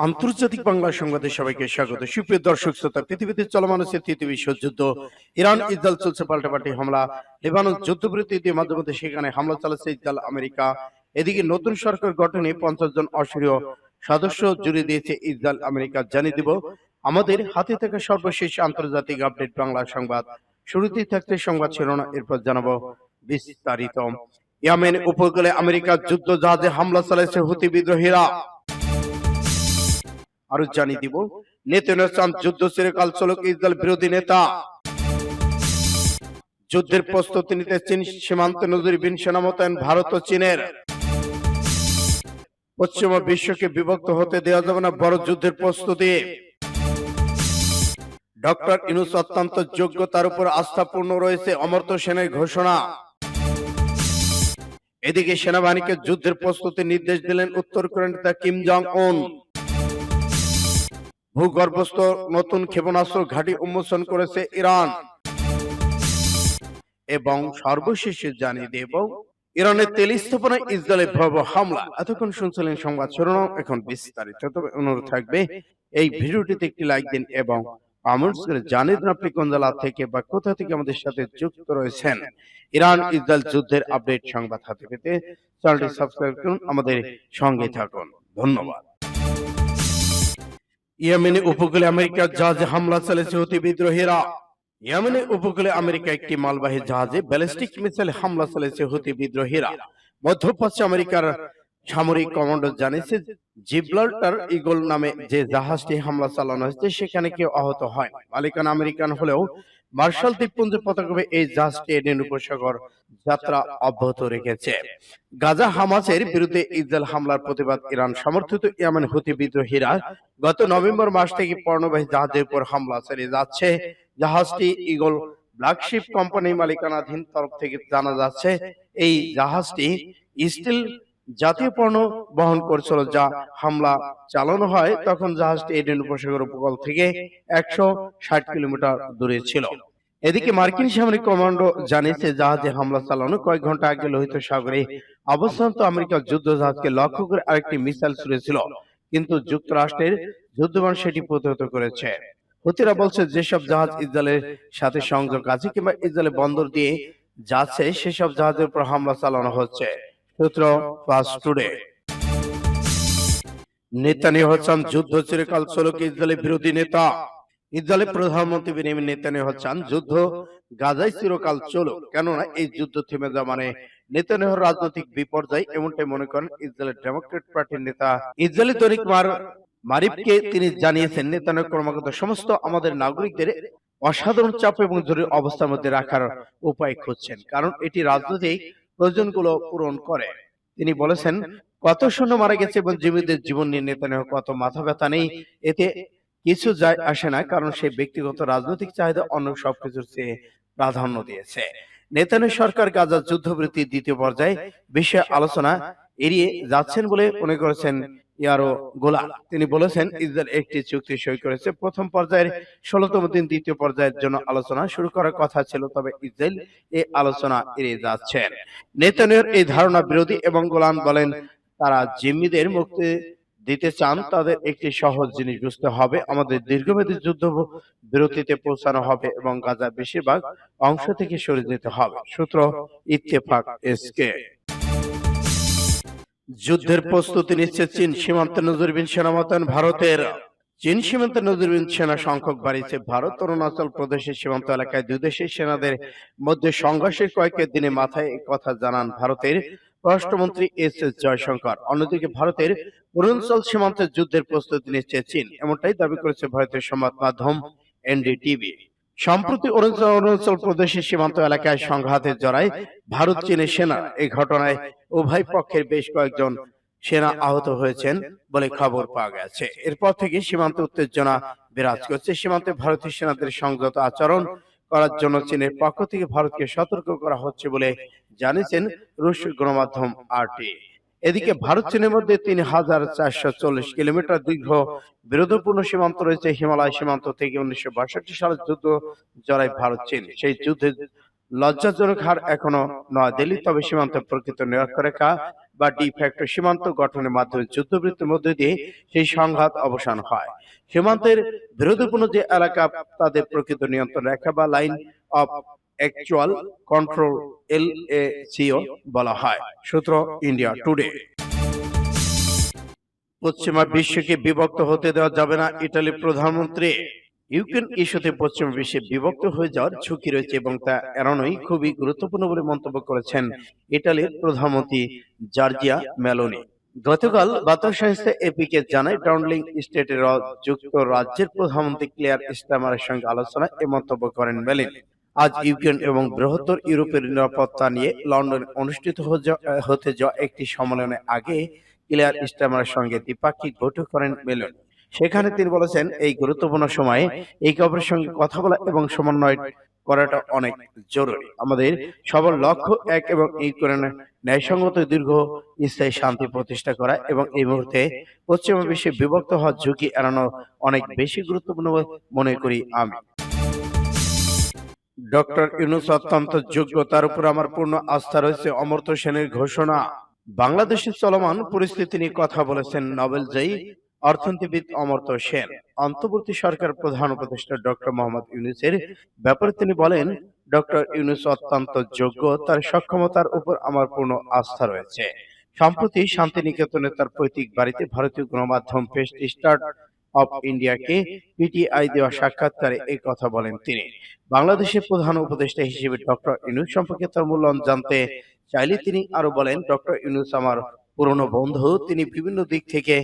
আন্তর্জাতিক বাংলা সংবাদে সবাইকে স্বাগত। সুপ্রিয় দর্শক শ্রোতা, পৃথিবীতে চলমান আছে তৃতীয় বিশ্বযুদ্ধ। ইরান ইসরায়েল চলছে পাল্টাপাল্টি হামলা। লেবানন যুদ্ধবিরতি দিয়ে মাঝে মধ্যে সেখানে হামলা চালাচ্ছে ইসরায়েল আমেরিকা। এদিকে নতুন সরকার গঠনে 50 জন অসীয় সদস্য জুড়ে দিয়েছে ইসরায়েল আমেরিকা। জানিয়ে দিব আমাদের হাতে থাকা সর্বশেষ আন্তর্জাতিক আপডেট বাংলা সংবাদ। শুরুতেই থাকছে সংবাদ শিরোনাম, এরপর জানাবো বিস্তারিত। ইয়েমেন উপকূলে আমেরিকার যুদ্ধ জাহাজে হামলা চালাচ্ছে হুতি বিদ্রোহীরা। আরো জানিয়ে দিব নেতানিয়াহু চান যুদ্ধ চিরকাল চলুক, ইসরায়েল বিরোধী নেতা। যুদ্ধের প্রস্তুতি নিতে চীন সীমান্তে নজিরবিহীন সেনা মোতায়েন ভারত ও চীনের। পশ্চিমা বিশ্বকে বিভক্ত হতে দেওয়া যাবে না, বড় যুদ্ধের প্রস্তুতি। ডক্টর ইউনূস অত্যন্ত যোগ্য, তার উপর আস্থাপূর্ণ রয়েছে, অমর্ত্য সেনের ঘোষণা। এদিকে সেনাবাহিনীকে যুদ্ধের প্রস্তুতির নির্দেশ দিলেন উত্তর কোরিয়ার নেতা কিম জং উন। ভূগর্ভস্থ নতুন ক্ষেপণাস্ত্র ঘাঁটি উন্মোচন করেছে ইরান। এবং সর্বশেষে জানিয়ে দেব ইরানের তেল স্থাপনায় ইসরায়েলের ভয়াবহ হামলা। এতক্ষণ শুনছিলেন সংবাদ শিরোনাম, এখন বিস্তারিত। তবে অনুরোধ থাকবে এই ভিডিওটিতে একটি লাইক দিন এবং কমেন্টস করে জানিয়ে দিন আপনি কোন জেলা থেকে বা কোথা থেকে আমাদের সাথে যুক্ত রয়েছেন। ইরান ইসরায়েল যুদ্ধের আপডেট সংবাদ হাতে পেতে চ্যানেলটি সাবস্ক্রাইব করুন, আমাদের সঙ্গে থাকুন। ধন্যবাদ। ইয়েমেন উপকূলে আমেরিকার জাহাজে হামলা চালিয়েছে হুতি বিদ্রোহীরা। ইয়েমেনের উপকূলে আমেরিকা একটি মালবাহী জাহাজে ব্যালিস্টিক মিসাইল হামলা চালিয়েছে হুতি বিদ্রোহীরা। মধ্যপ্রাচ্যে আমেরিকার সামরিক কমান্ডার জানিয়েছে জিব্রাল্টার ঈগল নামে যে জাহাজটি হামলা চালানো হয়েছে সেখানে কেউ আহত হয়। মালিকানা আমেরিকান হলেও মার্শাল দ্বীপপুঞ্জের পতাকাবে এই জাহাজটি এডেন উপসাগর যাত্রা অব্যাহত রেখেছে। গাজা হামাসের বিরুদ্ধে ইসরায়েল হামলার প্রতিবাদ ইরান সমর্থিত ইয়েমেন হুতি বিদ্রোহীরা গত নভেম্বর মাস থেকে পণ্যবাহী জাহাজের উপর হামলা চালিয়ে যাচ্ছে। জাহাজটি ঈগল ব্ল্যাকশিপ কোম্পানি মালিকানাধীন তরফ থেকে জানা যাচ্ছে এই জাহাজটি স্টিল জাতীয় পণ্য বহন করছিল। যা হামলা চালানো হয় তখন জাহাজটি এডেন উপসাগর উপকূল থেকে 160 কিলোমিটার দূরে ছিল। এদিকে মার্কিন সামরিক কমান্ডো জানিয়েছে জাহাজে হামলা চালানো কয়েক ঘন্টা আগে লোহিত সাগরে অবস্থান্ত আমেরিকার যুদ্ধ জাহাজকে লক্ষ্য করে আরেকটি মিসাইল ছুড়েছিল, কিন্তু যুক্তরাষ্ট্রের যুদ্ধবিমান সেটি প্রতিহত করেছে। হুতিরা বলছে যেসব জাহাজ ইসরায়েলের সাথে সংযোগ আছে কিংবা ইসরায়েলের বন্দর দিয়ে যাচ্ছে সেসব জাহাজের উপর হামলা চালানো হচ্ছে। সূত্র ফাস্ট টুডে। নেতানিয়াহু চান যুদ্ধ চিরকাল চলুক, ইসরায়েলের বিরোধী নেতা। ইসরায়েলের প্রধানমন্ত্রী বেনিয়ামিন নেতানিয়াহু চান যুদ্ধ গাজায় চিরকাল চলুক, কেননা এই যুদ্ধ থেমে যাওয়া মানে নেতানিয়াহুর রাজনৈতিক বিপর্যয়, এমনটাই মনে করেন ইসরায়েলের ডেমোক্রেট পার্টির নেতা। ইসরায়েলি দৈনিক মারিফকে তিনি জানিয়েছেন নেতানিয়াহু ক্রমাগত সমস্ত আমাদের নাগরিকদের অসাধারণ চাপ এবং জরুরি অবস্থার মধ্যে রাখার উপায় খুঁজছেন, কারণ এটি রাজনৈতিক প্রয়োজনগুলো পূরণ করে। তিনি বলেছেন কত সৈন্য মারা গেছে এবং জীবিতদের জীবন নিয়ে নেতানিয়াহু কত মাথা ব্যথা নেই, এতে কিছু যায় আসে না, কারণ সে ব্যক্তিগত রাজনৈতিক চাহিদা অন্য সবকিছুর চেয়ে প্রাধান্য দিয়েছে। নেতানিয়াহু সরকার গাজার যুদ্ধবিরতির দ্বিতীয় পর্যায়ে বিষয়ে আলোচনা এড়িয়ে যাচ্ছেন বলে মনে করেছেন ইয়ারো গোলান। তিনি বলেছেন ইসরায়েল একটি চুক্তি সই করেছে, প্রথম পর্যায়ের 16তম দিন দ্বিতীয় পর্যায়ের জন্য আলোচনা শুরু করার কথা ছিল, তবে ইসরায়েল এই আলোচনা এড়িয়ে যাচ্ছেন। নেতানিয়াহুর এই ধারণা বিরোধী এবং গোলান বলেন তারা জিম্মিদের মুক্তি দিতে চান। তাদের একটি সহজ জিনিস বুঝতে হবে, আমাদের দীর্ঘমেয়াদী যুদ্ধ বিরতিতে পৌঁছানো হবে এবং গাজার বেশিরভাগ অংশ থেকে সরে যেতে হবে। সূত্র ইত্তেফাক এসকে। যুদ্ধের প্রস্তুতি নিচ্ছে চীন, সীমান্তে নজিরবিহীন সেনা মোতায়েন ভারতের। চীন সীমান্তে নজিরবিহীন সেনা সংখ্যক বাড়িয়েছে ভারত। অরুণাচল প্রদেশের সীমান্ত এলাকায় দুই দেশের সেনাদের মধ্যে সংঘর্ষের কয়েক দিনের মাথায় এই কথা জানান ভারতের পররাষ্ট্রমন্ত্রী এস এস জয়শঙ্কর। অন্যদিকে ভারতের অরুণাচল সীমান্তে যুদ্ধের প্রস্তুতি নিচ্ছে চীন, এমনটাই দাবি করেছে ভারতের সংবাদ মাধ্যম এনডিটিভি। সম্প্রতি অরুণাচল প্রদেশের সীমান্ত এলাকায় সংঘাতে জড়ায় ভারত চীনের সেনা। এই ঘটনায় উভয় পক্ষের বেশ কয়েকজন সেনা আহত হয়েছেন বলে খবর পাওয়া গেছে। এরপর থেকে সীমান্তে উত্তেজনা বিরাজ করছে। সীমান্তে ভারতীয় সেনাদের সংযত আচরণ করার জন্য চীনের পক্ষ থেকে ভারতকে সতর্ক করা হচ্ছে বলে জানিয়েছেন রুশ গণমাধ্যম আরটি। এদিকে ভারত চীনের মধ্যে 3440 কিলোমিটার দীর্ঘ বিরোধপূর্ণ সীমান্ত রয়েছে। হিমালয় সীমান্ত থেকে 1962 সালে যুদ্ধ জড়ায় ভারত চীন। সেই যুদ্ধে লজ্জাজনক হার এখনো নয়াদিল্লি, তবে সীমান্তে প্রকৃত নিরক্ষরেখা বা ডিফ্যাক্টো সীমান্ত গঠনের মাধ্যমে যুদ্ধবৃত্তির মধ্যে দিয়ে সেই সংঘাত অবসান হয়। সীমান্তের বিরোধীপূর্ণ যে এলাকা তাদের প্রকৃত নিয়ন্ত্রণ রেখা বা line of actual control LACO বলা হয়। সূত্র ইন্ডিয়া টুডে। পশ্চিমা বিশ্বকে বিভক্ত হতে দেওয়া যাবে না, ইটালির প্রধানমন্ত্রী। ইউক্রেন ইস্যুতে পশ্চিমা বিশ্বে বিভক্ত হয়ে যাওয়ার ঝুঁকি রয়েছে এবং তা এড়ানোই খুবই গুরুত্বপূর্ণ বলে মন্তব্য করেছেন ইটালির প্রধানমন্ত্রী জর্জিয়া মেলোনি। গতকাল বার্তা সংস্থা এপিকে জানায়, ডাউনিং স্টেটের যুক্তরাজ্যের প্রধানমন্ত্রী ক্লিয়ার স্টারমারের সঙ্গে আলোচনায় এ মন্তব্য করেন মেলোনি। আজ ইউক্রেন এবং বৃহত্তর ইউরোপের নিরাপত্তা নিয়ে লন্ডনে অনুষ্ঠিত হতে যাওয়া একটি সম্মেলনের আগে ক্লিয়ার স্টারমারের সঙ্গে দ্বিপাক্ষিক বৈঠক করেন মেলোনি। সেখানে তিনি বলেছেন, এই গুরুত্বপূর্ণ সময়ে এই খবরের সঙ্গে কথা বলা এবং সমন্বয় করাটা অনেক জরুরি। আমাদের সবার লক্ষ্য এক এবং ইউক্রেনের ন্যায়সঙ্গত দীর্ঘ স্থায়ী শান্তি প্রতিষ্ঠা করা এবং এই মুহূর্তে পশ্চিমা বিশ্বে বিভক্ত হওয়ার ঝুঁকি এড়ানো অনেক বেশি গুরুত্বপূর্ণ বলে মনে করি আমি। ডক্টর ইউনূস অত্যন্ত যোগ্য, তার উপর আমার পূর্ণ আস্থা রয়েছে, অমর্ত্য সেনের ঘোষণা। বাংলাদেশের চলমান পরিস্থিতি নিয়ে কথা বলেছেন নোবেলজয়ী অর্থনীতিবিদ অমর্ত্য সেন। অন্তর্বর্তী সরকার প্রধান উপদেষ্টা ডক্টর মোহাম্মদ ইউনূসের ব্যাপারে তিনি বলেন, ডক্টর ইউনূস অত্যন্ত যোগ্য, তার সক্ষমতার উপর আমার পূর্ণ আস্থা রয়েছে। সম্প্রতি শান্তিনিকেতনে তার পৈতৃক বাড়িতে ভারতীয় গণমাধ্যম প্রেস স্টার্ট অফ ইন্ডিয়াকে পিটিআই দেওয়া সাক্ষাৎকারে এই কথা বলেন তিনি। বাংলাদেশের প্রধান উপদেষ্টা হিসেবে ডক্টর ইউনূস সম্পর্কে তার মূল্যায়ন জানতে চাইলে তিনি আরো বলেন, ডক্টর ইউনূস আমার পুরনো বন্ধু, তিনি বিভিন্ন দিক থেকে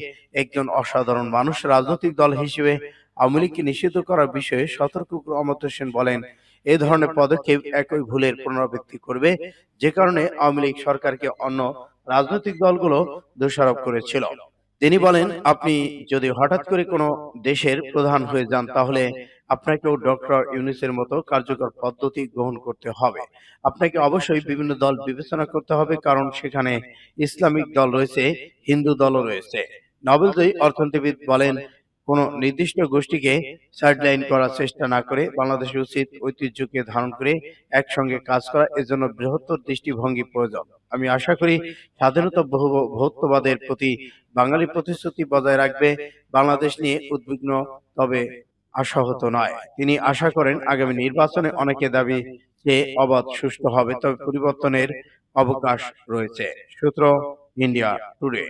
একজন অসাধারণ মানুষ। রাজনৈতিক দল হিসেবে আওয়ামী লীগকে নিষিদ্ধ করার বিষয়ে সতর্ক করে অমর্ত্য সেন বলেন, এ ধরনের পদক্ষেপ একই ভুলের পুনরাবৃত্তি করবে, যে কারণে আওয়ামী লীগ সরকারকে অন্য রাজনৈতিক দলগুলো দোষারোপ করেছিল। তিনি বলেন, আপনি যদি হঠাৎ করে কোনো দেশের প্রধান হয়ে যান তাহলে আপনাকেও ডক্টর ইউনূসের মতো কার্যকর পদ্ধতি গ্রহণ করতে হবে। আপনাকে অবশ্যই বিভিন্ন দল বিবেচনা করতে হবে, কারণ সেখানে ইসলামিক দল রয়েছে, হিন্দু দলও রয়েছে। নোবেলজয়ী অর্থনীতিবিদ বলেন, কোন নির্দিষ্ট গোষ্ঠীকে সাইডলাইন করার চেষ্টা না করে বাংলাদেশের উচিত ঐতিহ্যকে ধারণ করে একসঙ্গে কাজ করা, এজন্য বৃহত্তর দৃষ্টিভঙ্গি প্রয়োজন। আমি আশা করি স্বাধীনতা বহুত্ববাদের প্রতি বাঙালি প্রতিশ্রুতি বজায় রাখবে, বাংলাদেশ নিয়ে উদ্বিগ্ন তবে আশাহত নয়। তিনি আশা করেন আগামী নির্বাচনে অনেকে দাবি যে অবাধ সুষ্ঠু হবে, তবে পরিবর্তনের অবকাশ রয়েছে। সূত্র ইন্ডিয়া টুডে।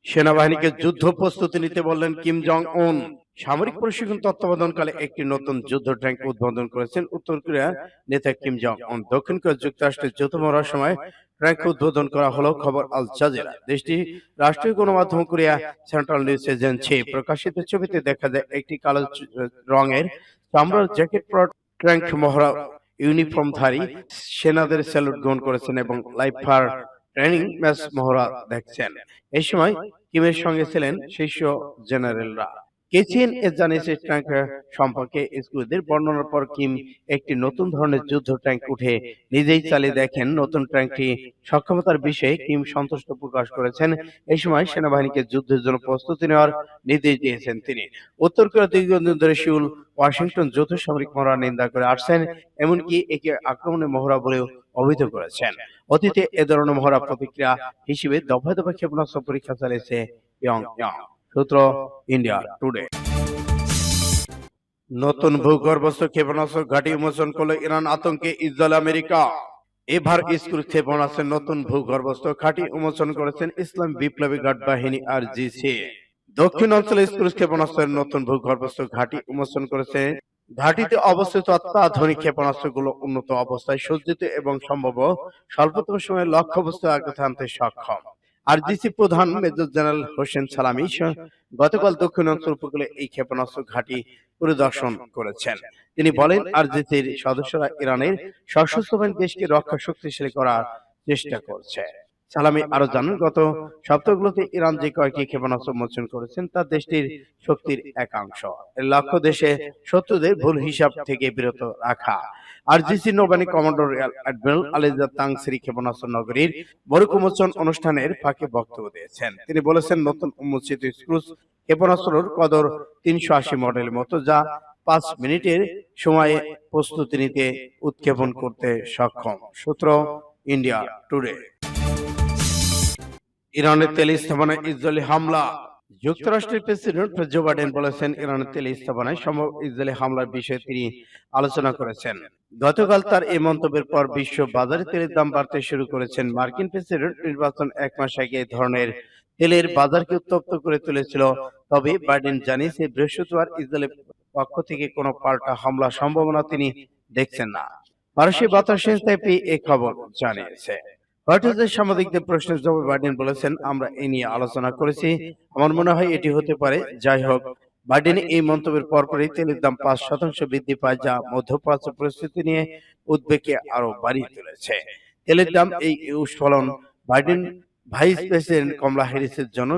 সেনাবাহিনীকে যুদ্ধ প্রস্তুতি নিতে বললেন কিম জং উন। সামরিক প্রশিক্ষণ তত্ত্বাবধানকালে একটি নতুন যুদ্ধ ট্যাঙ্ক উদ্বোধন করেছেন উত্তর কোরিয়ার নেতা কিম জং উন। দক্ষিণ কোরিয়া যুক্তরাষ্ট্রের যৌথ মহড়ার সময় ট্যাঙ্ক উদ্বোধন করা হলো, খবর আল জাজিরা। দেশটি রাষ্ট্রীয় গণমাধ্যম কোরিয়া সেন্ট্রাল নিউজ এজেন্সি প্রকাশিত ছবিতে দেখা যায় একটি কালো রঙের চামড়ার জ্যাকেট পরা ট্যাঙ্ক মহড়া ইউনিফর্মধারী সেনাদের স্যালুট গ্রহণ করেছেন এবং লাইভ ফায়ার ট্রেনিং ম্যাচ মহড়া দেখছেন। এই সময় কিমের সঙ্গে ছিলেন শীর্ষ জেনারেলরা। কেসিএন এ জানিয়েছে, ট্যাঙ্ক সম্পর্কে স্কুলদের বর্ণনার পর কিম একটি নতুন ধরনের যুদ্ধ ট্যাঙ্ক উঠে নিজেই চালিয়ে দেখেন। নতুন ট্যাঙ্কটি সক্ষমতার বিষয়ে কিম সন্তুষ্ট প্রকাশ করেছেন। এই সময় সেনাবাহিনীকে যুদ্ধের জন্য প্রস্তুতি নেওয়ার নির্দেশ দিয়েছেন তিনি। উত্তর কোরিয়া দীর্ঘদিন ধরে সিউল ওয়াশিংটন যৌথ সামরিক মহড়া নিন্দা করে আসছেন, এমনকি একে আক্রমণের মহড়া বলেও অভিহিত করেছেন। অতীতে এ ধরনের মহড়া প্রতিক্রিয়া হিসেবে দফায় দফায় ক্ষেপণাস্ত্র পরীক্ষা চালিয়েছে পিয়ংইয়ং। সূত্র ইন্ডিয়া টুডে। নতুন ভূগর্ভস্থ ক্ষেপণাস্ত্র ঘাঁটি উন্মোচন করল ইরান, আতঙ্কে ইসরায়েল আমেরিকা। এবার স্কুল ক্ষেপণাস্ত্রের নতুন ভূগর্ভস্থ ঘাঁটি উন্মোচন করেছেন ইসলাম বিপ্লবী গার্ড বাহিনী RGC। দক্ষিণ অঞ্চলে স্কুল ক্ষেপণাস্ত্রের নতুন ভূগর্ভস্থ ঘাঁটি উন্মোচন করেছে। ঘাঁটিতে অবস্থিত অত্যাধুনিক ক্ষেপণাস্ত্রগুলো উন্নত অবস্থায় সজ্জিত এবং সম্ভব স্বল্পতম সময়ে লক্ষ্যবস্তু আঘাতে আনতে সক্ষম। RGC প্রধান মেজর জেনারেল হোসেন সালামি গতকাল দক্ষিণ অঞ্চল উপকূলে এই ক্ষেপণাস্ত্র ঘাঁটি পরিদর্শন করেছেন। তিনি বলেন, RGCর সদস্যরা ইরানের সশস্ত্র বাহিনী দেশকে রক্ষা শক্তিশালী করার চেষ্টা করছে। সালামি আরো জানান, গত সপ্তাহগুলোতে ইরান যে কয়েকটি ক্ষেপণাস্ত্র উন্মোচন করেছেন তা দেশটির শক্তির একাংশ। এর লক্ষ্য দেশে শত্রুদের ভুল হিসাব থেকে বিরত রাখা। RGC নৌবাহিনী কমান্ডার অ্যাডমিরাল আলিজা তাংসিরি ক্ষেপণাস্ত্র নগরীর মরুক উন্মোচন অনুষ্ঠানের ফাঁকে বক্তব্য দিয়েছেন। তিনি বলেছেন, নতুন উন্মোচিত ক্রুজ ক্ষেপণাস্ত্রর কদর 380 মডেলের মতো, যা 5 মিনিটের সময়ে প্রস্তুতি নিতে উৎক্ষেপণ করতে সক্ষম। সূত্র ইন্ডিয়া টুডে। ইরানের তেল স্থাপনায় ইসরায়েলি হামলা। যুক্তরাষ্ট্রের প্রেসিডেন্ট জো বাইডেন বলেছেন, ইরানের তেল স্থাপনায় সম্ভব ইসরায়েলি হামলার বিষয়ে তিনি আলোচনা করেছেন। গতকাল তার এই মন্তব্যের পর বিশ্ব বাজারে তেলের দাম বাড়তে শুরু করেছেন। মার্কিন প্রেসিডেন্ট নির্বাচন 1 মাস আগে এই ধরনের তেলের বাজারকে উত্তপ্ত করে তুলেছিল। তবে বাইডেন জানিয়েছে, বৃহস্পতিবার ইসরায়েলের পক্ষ থেকে কোনো পাল্টা হামলার সম্ভাবনা তিনি দেখছেন না। পারস্য বার্তা সংস্থা এপি এই খবর জানিয়েছে। হোয়াইট হাউসের সাংবাদিকদের প্রশ্নের জবাবে বাইডেন বলেছেন, আমরা এ নিয়ে আলোচনা করেছি। আমার মনে হয় এটি হতে পারে। যাই হোক, বাইডেনের এই মন্তব্যের পরপরই তেলের দাম 5% বৃদ্ধি পায়, যা মধ্যপ্রাচ্য পরিস্থিতি নিয়ে উদ্বেগকে আরো বাড়িয়ে তুলেছে। তেলের দাম এই উস্ফলন বাইডেন ভাইস প্রেসিডেন্ট কমলা হ্যারিসের জন্য